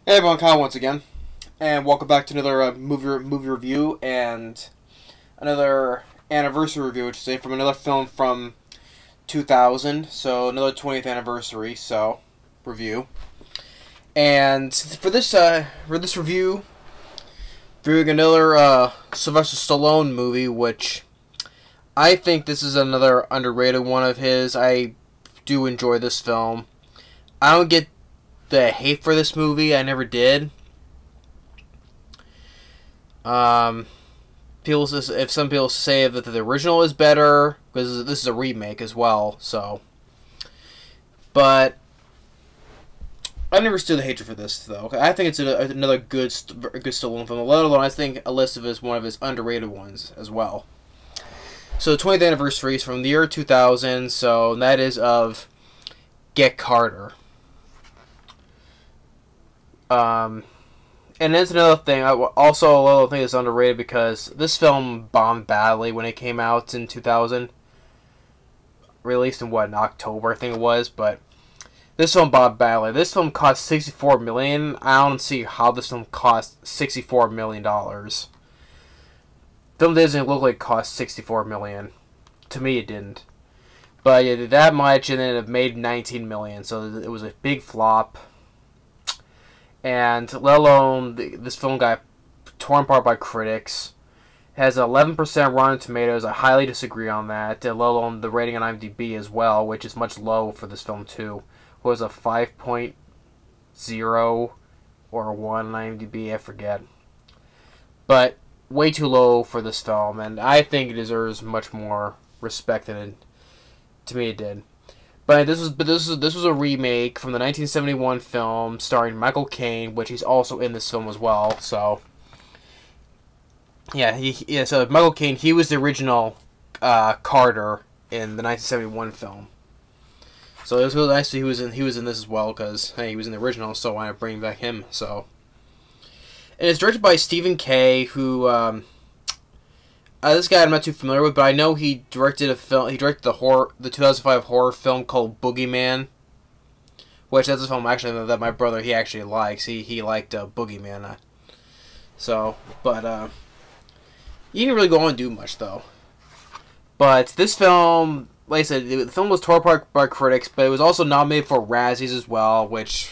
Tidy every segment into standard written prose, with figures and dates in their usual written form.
Hey everyone, Kyle once again, and welcome back to another movie review and another anniversary review, which is from another film from 2000, so another 20th anniversary, review. And for this review, reviewing another Sylvester Stallone movie, which I think this is another underrated one of his. I do enjoy this film. I don't get the hate for this movie. I never did. If some people say that the original is better, because this is a remake as well. But I never stood the hatred for this though. I think it's another good Stallone film. Let alone I think a list of is one of his underrated ones as well. So the 20th anniversary is from the year 2000. So that is of Get Carter. And that's another thing. Also, a little thing that's underrated because this film bombed badly when it came out in 2000. Released in in October, I think it was. But this film bombed badly. This film cost $64 million. I don't see how this film cost $64 million. Film doesn't look like it cost $64 million. To me, it didn't. But it did that much, and then it made $19 million. So it was a big flop. And let alone this film got torn apart by critics. It has 11% Rotten Tomatoes. I highly disagree on that. Let alone the rating on IMDb as well, which is much low for this film too. It was a 5.0 or a 1 on IMDb, I forget. But way too low for this film, and I think it deserves much more respect than it, to me it did. But this was a remake from the 1971 film starring Michael Caine, which he's also in this film as well. So yeah, so Michael Caine, he was the original Carter in the 1971 film. So it was really nice that he was in this as well, because hey, he was in the original, so why not bring back him? So, and it's directed by Stephen K, who this guy I'm not too familiar with, but I know he directed a film. He directed the 2005 horror film called Boogeyman, which that's a film actually that my brother he actually likes. He liked Boogeyman. But he didn't really go on and do much though. But this film, like I said, the film was torn apart by critics, but it was also nominated for Razzies as well, which,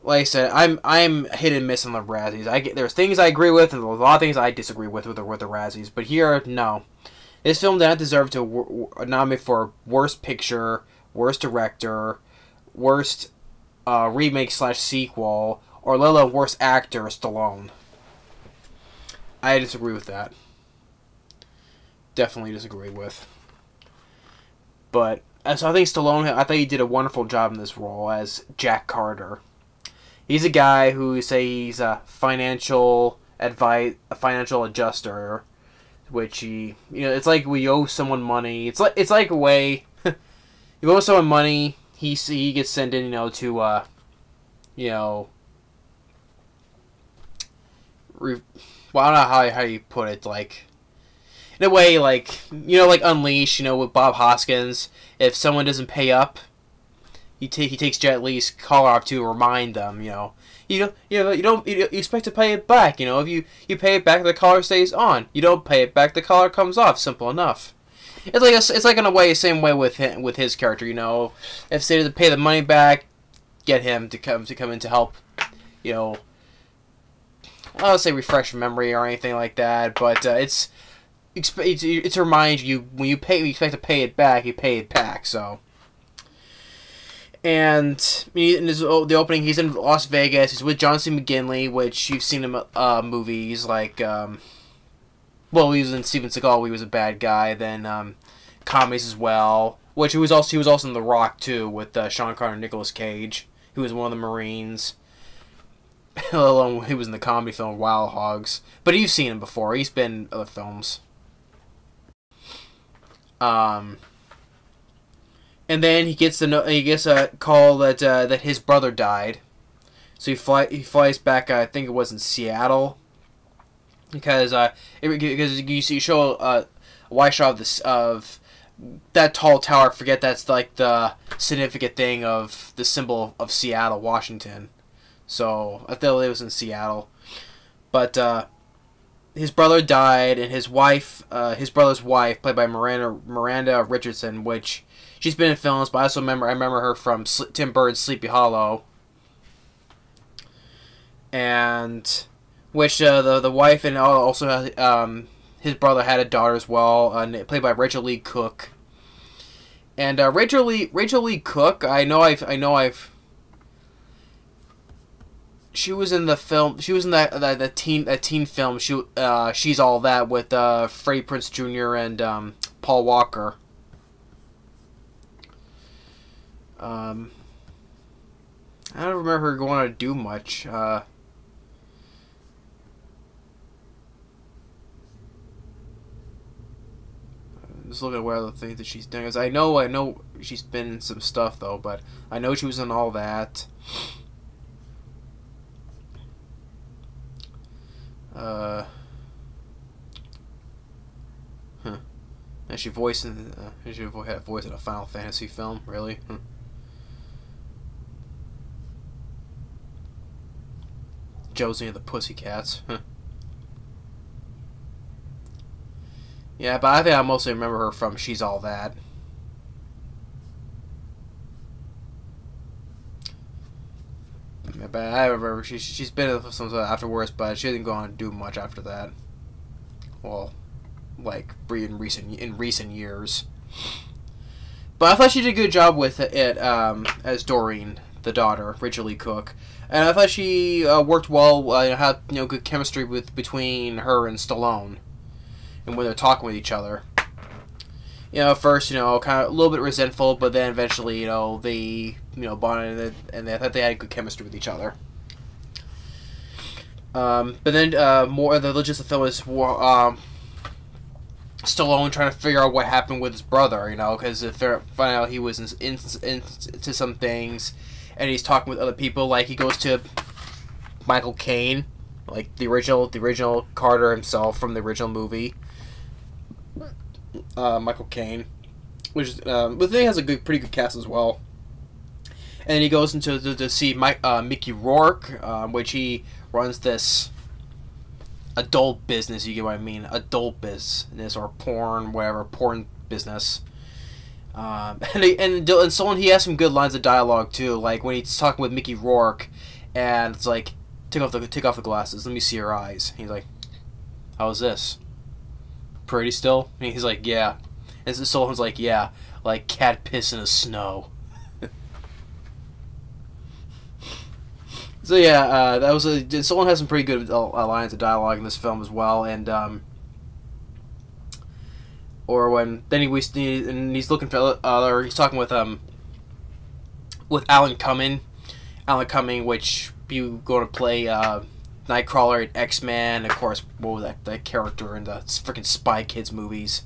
like I said, I'm hit and miss on the Razzies. There's things I agree with, and a lot of things I disagree with the Razzies. But here, no, this film did not deserve to nominate for Worst Picture, Worst Director, Worst Remake/Sequel, or let alone Worst Actor, Stallone. I disagree with that. Definitely disagree with. But so I think Stallone, I think he did a wonderful job in this role as Jack Carter. He's a guy who say he's a financial adjuster, which it's like we owe someone money. It's like a way you owe someone money. He gets sent in, to well, I don't know how you put it, like in a way, like like Unleashed, with Bob Hoskins. If someone doesn't pay up, he takes Jet Li's collar off to remind them, you expect to pay it back, if you pay it back, the collar stays on. You don't pay it back, the collar comes off. Simple enough. It's like in a way, the same way with his character, if they doesn't pay the money back, get him to come in to help, I don't say refresh memory or anything like that, but it's to remind you when you expect to pay it back, you pay it back. So. And in the opening, he's in Las Vegas. He's with John C. McGinley, which you've seen him movies like, he was in Steven Seagal. He was a bad guy. Then comedies as well, which he was also in The Rock too, with Sean Connery and Nicolas Cage, who was one of the Marines. He was in the comedy film Wild Hogs, but you've seen him before. He's been in other films. And then he gets a call that his brother died, so he flies back. I think it was in Seattle, because you show a wide shot of that tall tower. I forget that's like the significant thing of the symbol of Seattle, Washington. So I thought it was in Seattle. But his brother died, and his brother's wife, played by Miranda Richardson, which she's been in films, but I remember her from Tim Burton's Sleepy Hollow, and which the wife and also his brother had a daughter as well, played by Racheal Leigh Cook. And Racheal Leigh Cook, she was in the film. She was in that teen film. She's All That with Freddie Prinze Jr. and Paul Walker. I don't remember her going on to do much. Just looking at what other things that she's doing. I know she's been in some stuff though, but I know she was in All That. And she voiced in had a voice in a Final Fantasy film, really? Josie and the Pussycats. Yeah, but I think I mostly remember her from She's All That. But I remember she's been in some afterwards, but she didn't go on to do much after that. Well, like in recent years. But I thought she did a good job with it as Doreen, the daughter, Racheal Leigh Cook, and I thought she worked well. Had good chemistry between her and Stallone, and when they're talking with each other. First, kind of a little bit resentful, but then eventually, they, bonded, and I thought they had good chemistry with each other. But then, more the gist of the film is Stallone trying to figure out what happened with his brother, because find out he was into some things, and he's talking with other people, like he goes to Michael Caine, like the original Carter himself from the original movie. Michael Caine, which is, but the thing has a pretty good cast as well. And then he goes into to see Mickey Rourke, which he runs this adult business. You get what I mean? Adult business or porn business. And Stallone, he has some good lines of dialogue too. Like when he's talking with Mickey Rourke, and it's like, take off the glasses. Let me see your eyes. He's like, how's this? Pretty still? And he's like, yeah. And Stallone's like, yeah, like cat piss in the snow. So yeah, that was Stallone has some pretty good lines of dialogue in this film as well, and or when then he's looking for or he's talking with Alan Cumming, which you going to play Nightcrawler in X-Men, of course. What was that character in the freaking Spy Kids movies?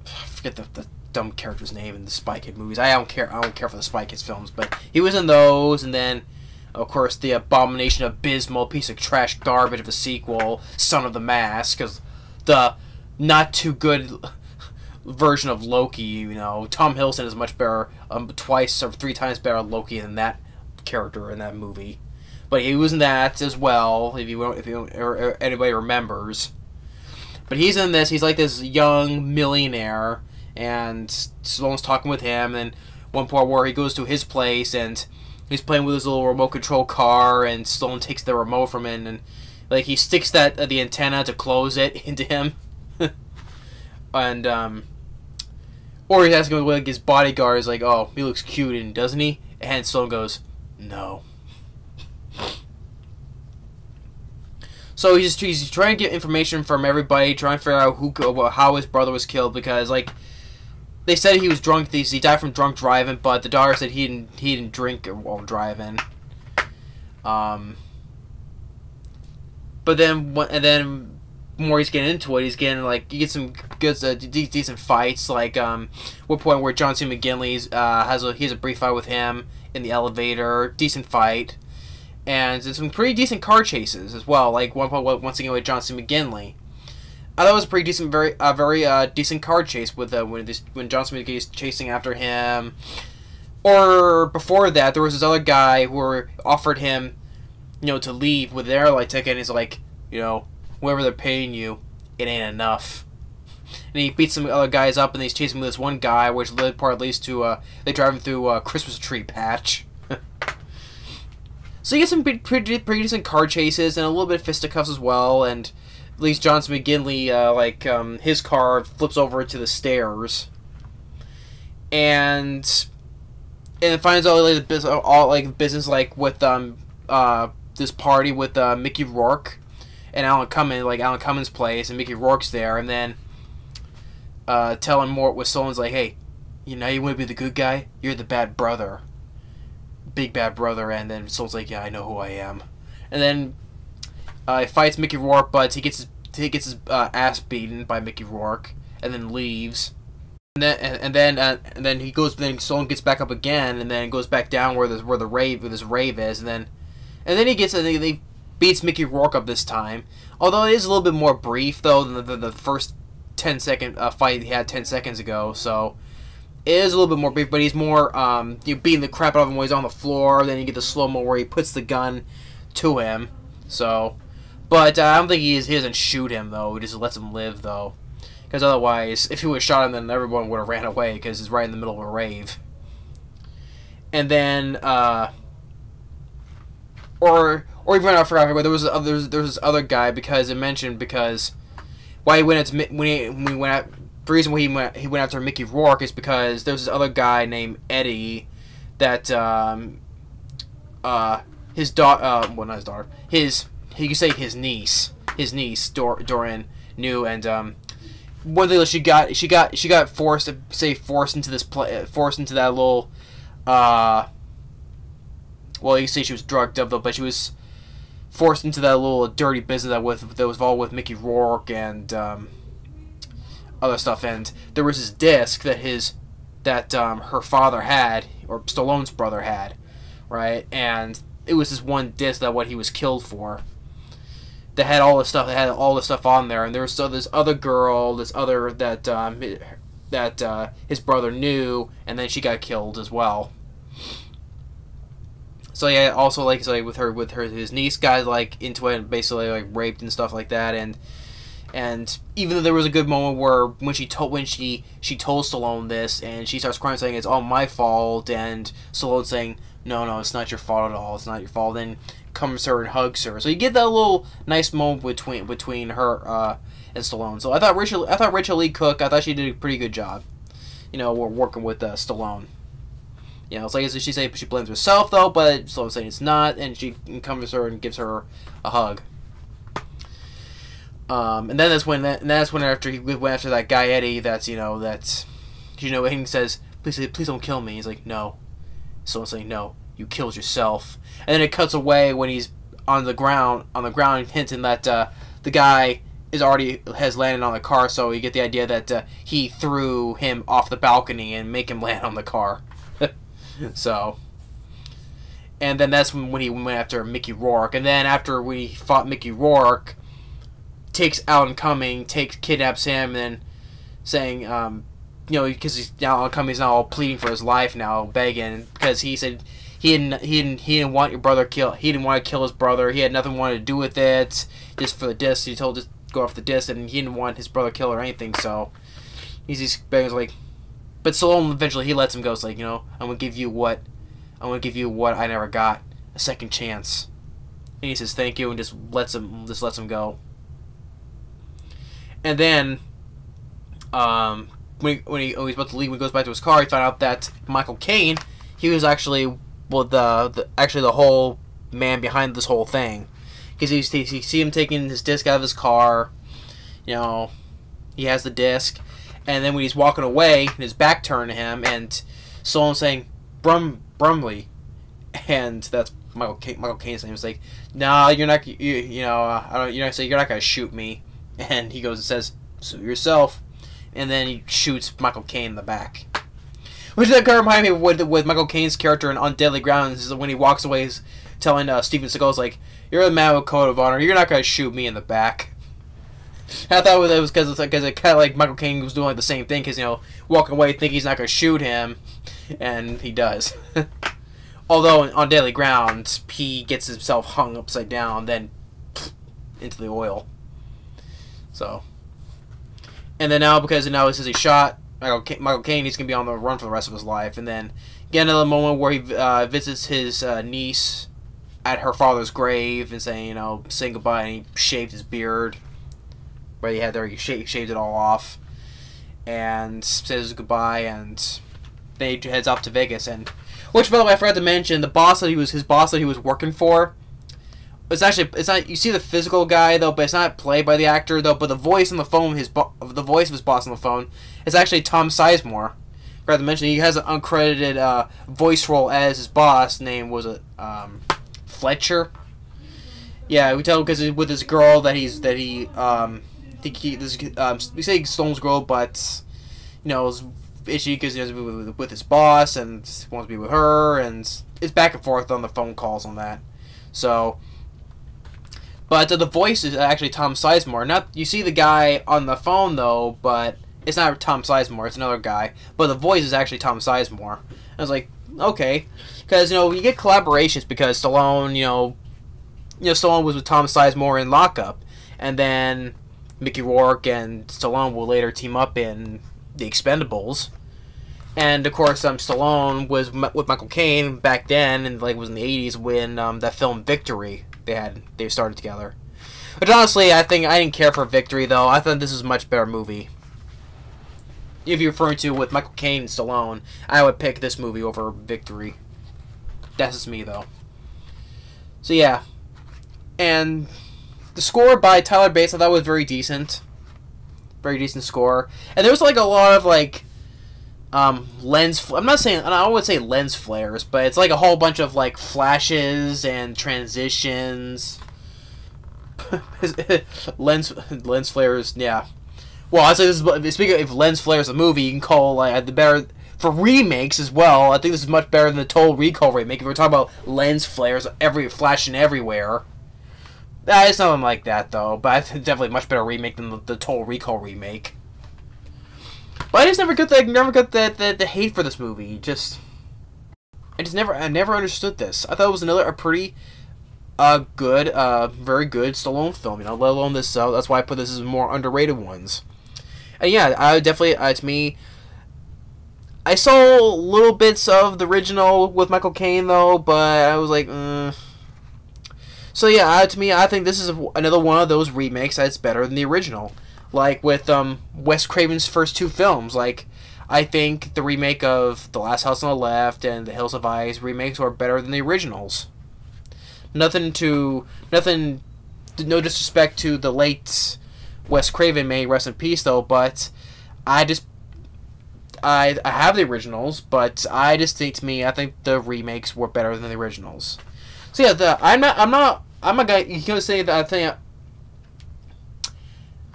I forget the dumb character's name in the Spy Kid movies. I don't care for the Spy Kids films, but he was in those, and then of course the abomination abysmal piece of trash garbage of a sequel, Son of the Mask, because the not too good version of Loki, Tom Hiddleston is much better, twice or three times better Loki than that character in that movie. But he was in that as well, if anybody remembers. But he's in this. He's like this young millionaire, and Stallone's talking with him. And one part where he goes to his place, and he's playing with his little remote control car, and Stallone takes the remote from him, and like he sticks the antenna to close it into him, and or he has to go with his bodyguard. Is like, oh, he looks cute, and doesn't he? And Stallone goes, no. So he's trying to get information from everybody, trying to figure out how his brother was killed, because like they said he was drunk. He died from drunk driving, but the daughter said he didn't drink while driving. But then more he's getting into it, he's getting like you get some good decent fights. Like one point where John C. McGinley he has a brief fight with him in the elevator, decent fight. And there's some pretty decent car chases as well. Like one point once again with John C. McGinley. I thought it was a pretty decent, very decent car chase with when John C. McGinley is chasing after him. Or before that, there was this other guy who offered him, to leave with an airline ticket, and he's like, whoever they're paying you, it ain't enough. And he beats some other guys up, and he's chasing with this one guy, which led part leads to they drive him through a Christmas tree patch. So you get some pretty decent car chases and a little bit of fisticuffs as well, and at least Johnson McGinley, his car flips over to the stairs, and it finds out like the business with this party with Mickey Rourke and Alan Cumming's place, and Mickey Rourke's there, and then telling Mort with Stallone's like, hey, you want to be the good guy? You're the bad brother. Big bad brother. And then Stallone's like, yeah, I know who I am. And then he fights Mickey Rourke, but he gets his ass beaten by Mickey Rourke, and then leaves. And then he goes. Then Stallone gets back up again, and then goes back down where this rave is, and then he beats Mickey Rourke up this time. Although it is a little bit more brief though than the first 10-second fight he had 10 seconds ago. So it is a little bit more brief, but he's more beating the crap out of him when he's on the floor. Then you get the slow-mo where he puts the gun to him. So, but I don't think he doesn't shoot him though. He just lets him live though. Because otherwise, if he would have shot him, then everyone would have ran away, because he's right in the middle of a rave. And then, or even I forgot, but there was this other guy, because why he went the reason why he went after Mickey Rourke is because there's this other guy named Eddie that his daughter, well, not his daughter, you could say his niece Doran knew, and one thing that she got forced into that little well, you can say she was drugged up though, but she was forced into that little dirty business that was involved with Mickey Rourke and other stuff. And there was this disc that her father had, or Stallone's brother had, right? And it was this one disc that what he was killed for. That had all the stuff on there, and there was this other girl, that his brother knew, and then she got killed as well. So yeah, also with his niece got into it and basically raped and stuff like that, and even though there was a good moment where when she told Stallone this, and she starts crying saying it's all my fault, and Stallone saying no, it's not your fault at all, it's not your fault, then comes her and hugs her. So you get that little nice moment between her and Stallone. So I thought Racheal Leigh Cook, I thought she did a pretty good job, working with Stallone. It's like she say she blames herself though, but Stallone's saying it's not, and she comforts her and gives her a hug. And then that's when after he went after that guy Eddie, and he says, please don't kill me. He's like, no. Stallone's saying, no, you killed yourself. And then it cuts away when he's on the ground, hinting that the guy has landed on the car. So you get the idea that he threw him off the balcony and make him land on the car. So, and then that's when he went after Mickey Rourke. And then after we fought Mickey Rourke, takes Alan Cumming, kidnaps him, and then saying, because Alan Cumming's now all pleading for his life now, begging, because he said he didn't want your brother killed. He didn't want to kill his brother. He had nothing wanted to do with it, just for the disc. He told just go off the disc, and he didn't want his brother killed or anything. So he's just begging, but Stallone eventually he lets him go. It's like, I'm gonna give you what I never got, a second chance. And he says thank you, and just lets him go. And then when he's about to leave, when he goes back to his car, he found out that Michael Caine, he was actually the whole man behind this whole thing, because he see him taking his disc out of his car. He has the disc. And then when he's walking away, his back turned to him, and Stallone saying, Brumley. And that's Michael Caine's name. He's like, no, you're not, you're not going to shoot me. And he goes and says, sue yourself. And then he shoots Michael Caine in the back. Which that kind of reminded me with Michael Caine's character in On Deadly Ground, is when he walks away, he's telling Steven Seagal's like, you're a man with a code of honor, you're not going to shoot me in the back. I thought it was because it kind of like Michael Caine was doing like the same thing, because walking away thinking he's not gonna shoot him, and he does. Although on Deadly Ground, he gets himself hung upside down, then into the oil. So, and then now because now since he shot Michael Caine, he's gonna be on the run for the rest of his life, and then get another moment where he visits his niece at her father's grave and saying, saying goodbye, and he shaved his beard. Where he had there, he shaved it all off, and says goodbye, and then he heads off to Vegas. And which, by the way, I forgot to mention, his boss that he was working for. It's not. You see the physical guy though, but it's not played by the actor though. But the voice on the phone, the voice of his boss on the phone, is actually Tom Sizemore. Forgot to mention, he has an uncredited voice role as his boss. Name was Fletcher. Yeah, we tell him because with this girl we say Stallone's girl, but it's issue because he has to be with his boss and wants to be with her, and it's back and forth on the phone calls on that. So, but the voice is actually Tom Sizemore. You see the guy on the phone though, but it's not Tom Sizemore. It's another guy, but the voice is actually Tom Sizemore. I was like, okay, because you get collaborations because Stallone, Stallone was with Tom Sizemore in Lockup, and then Mickey Rourke and Stallone will later team up in The Expendables. And of course, Stallone was with Michael Caine back then, and was in the '80s when that film Victory they started together. But honestly, I didn't care for Victory though. I thought this is a much better movie. If you're referring to with Michael Caine and Stallone, I would pick this movie over Victory. That's just me though. So yeah, and the score by Tyler Bates I thought was very decent. Very decent score. And there was a lot of lens. I'm not saying, I would say lens flares, but it's a whole bunch of flashes and transitions. lens flares, yeah. Well, I say speaking of lens flares, a movie you can call the better for remakes as well. I think this is much better than the Total Recall remake. If we're talking about lens flares, flashing everywhere. It's nothing like that though, but I think definitely a much better remake than the Total Recall remake. But I just never got the hate for this movie. I never understood this. I thought it was a pretty good, very good Stallone film. Let alone this. That's why I put this as more underrated ones. And yeah, I definitely to me, I saw little bits of the original with Michael Caine though, but I was like, So yeah, to me, I think this is another one of those remakes that's better than the original. Like with Wes Craven's first two films, I think the remake of The Last House on the Left and The Hills of Ice remakes are better than the originals. No disrespect to the late Wes Craven, may rest in peace though, but I have the originals, but I just think I think the remakes were better than the originals. So yeah, I'm a guy. You can say that I think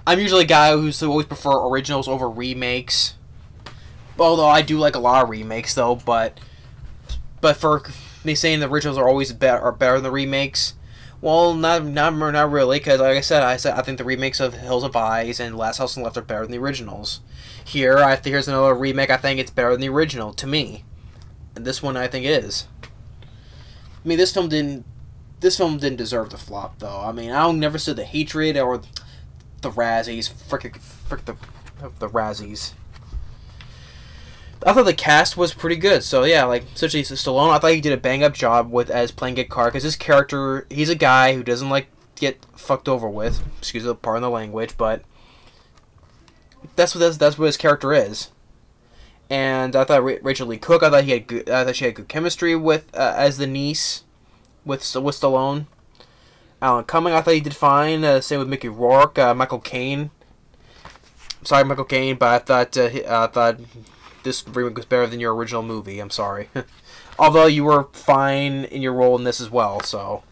I'm usually a guy who's always prefer originals over remakes. Although I do like a lot of remakes though, but for me saying the originals are always better than the remakes, well, not really, because like I said I think the remakes of Hills of Ice and Last House on the Left are better than the originals. Here's another remake. I think it's better than the original to me, and this one I think is. I mean, this film didn't deserve the flop, though. I mean, I never said the hatred or the Razzies. Frick the Razzies. I thought the cast was pretty good. So yeah, especially Stallone, I thought he did a bang up job as playing Get Carr, because his character, he's a guy who doesn't like to get fucked over with. Excuse the pardon the language, but that's what his character is. And I thought Racheal Leigh Cook, I thought she had good chemistry with as the niece with Stallone. Alan Cumming, I thought he did fine. Same with Mickey Rourke. Michael Caine. Sorry, Michael Caine, but I thought this remake was better than your original movie. I'm sorry. Although you were fine in your role in this as well. So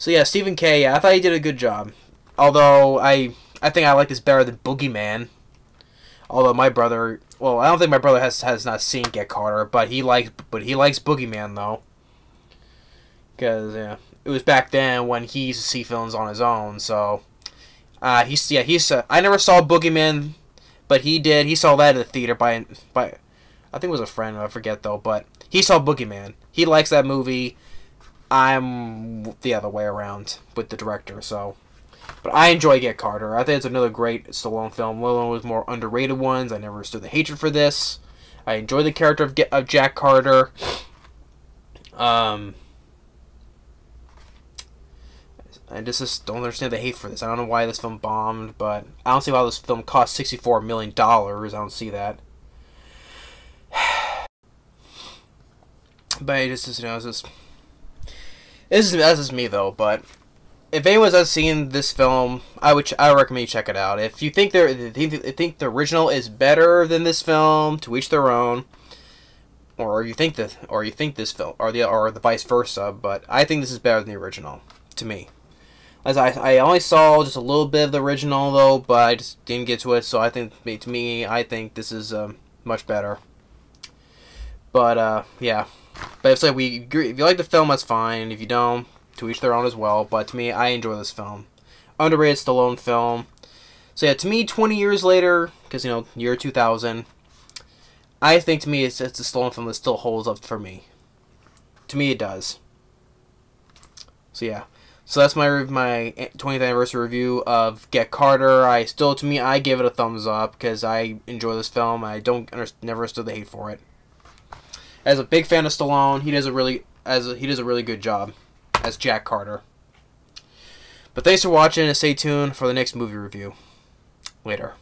yeah, Stephen K. Yeah, I thought he did a good job. Although I think I like this better than Boogeyman. Although my brother, well, I don't think my brother has not seen Get Carter, but he likes Boogeyman though. Because yeah, it was back then when he used to see films on his own, so He's. I never saw Boogeyman, but he did. He saw that at the theater by I think it was a friend. I forget though, but he saw Boogeyman. He likes that movie. I'm the other way around with the director. So, but I enjoy Get Carter. I think it's another great Stallone film. One of the more underrated ones. I never understood the hatred for this. I enjoy the character of Jack Carter. I just don't understand the hate for this. I don't know why this film bombed, but I don't see why this film cost $64 million. I don't see that. But it's just, this is me though. But if anyone has seen this film, I recommend you check it out. If you think the original is better than this film, to each their own. Or you think this film, or the vice versa. But I think this is better than the original, to me. As I only saw just a little bit of the original though, but I just didn't get to it. So I think I think this is much better. But yeah, but if you like the film, that's fine. If you don't, to each their own as well. But to me, I enjoy this film. Underrated Stallone film. So yeah, to me, 20 years later, because year 2000, I think to me it's a Stallone film that still holds up for me. To me, it does. So yeah. So that's my 20th anniversary review of Get Carter. I give it a thumbs up because I enjoy this film. I never understood the hate for it. As a big fan of Stallone, he does a really good job as Jack Carter. But thanks for watching and stay tuned for the next movie review. Later.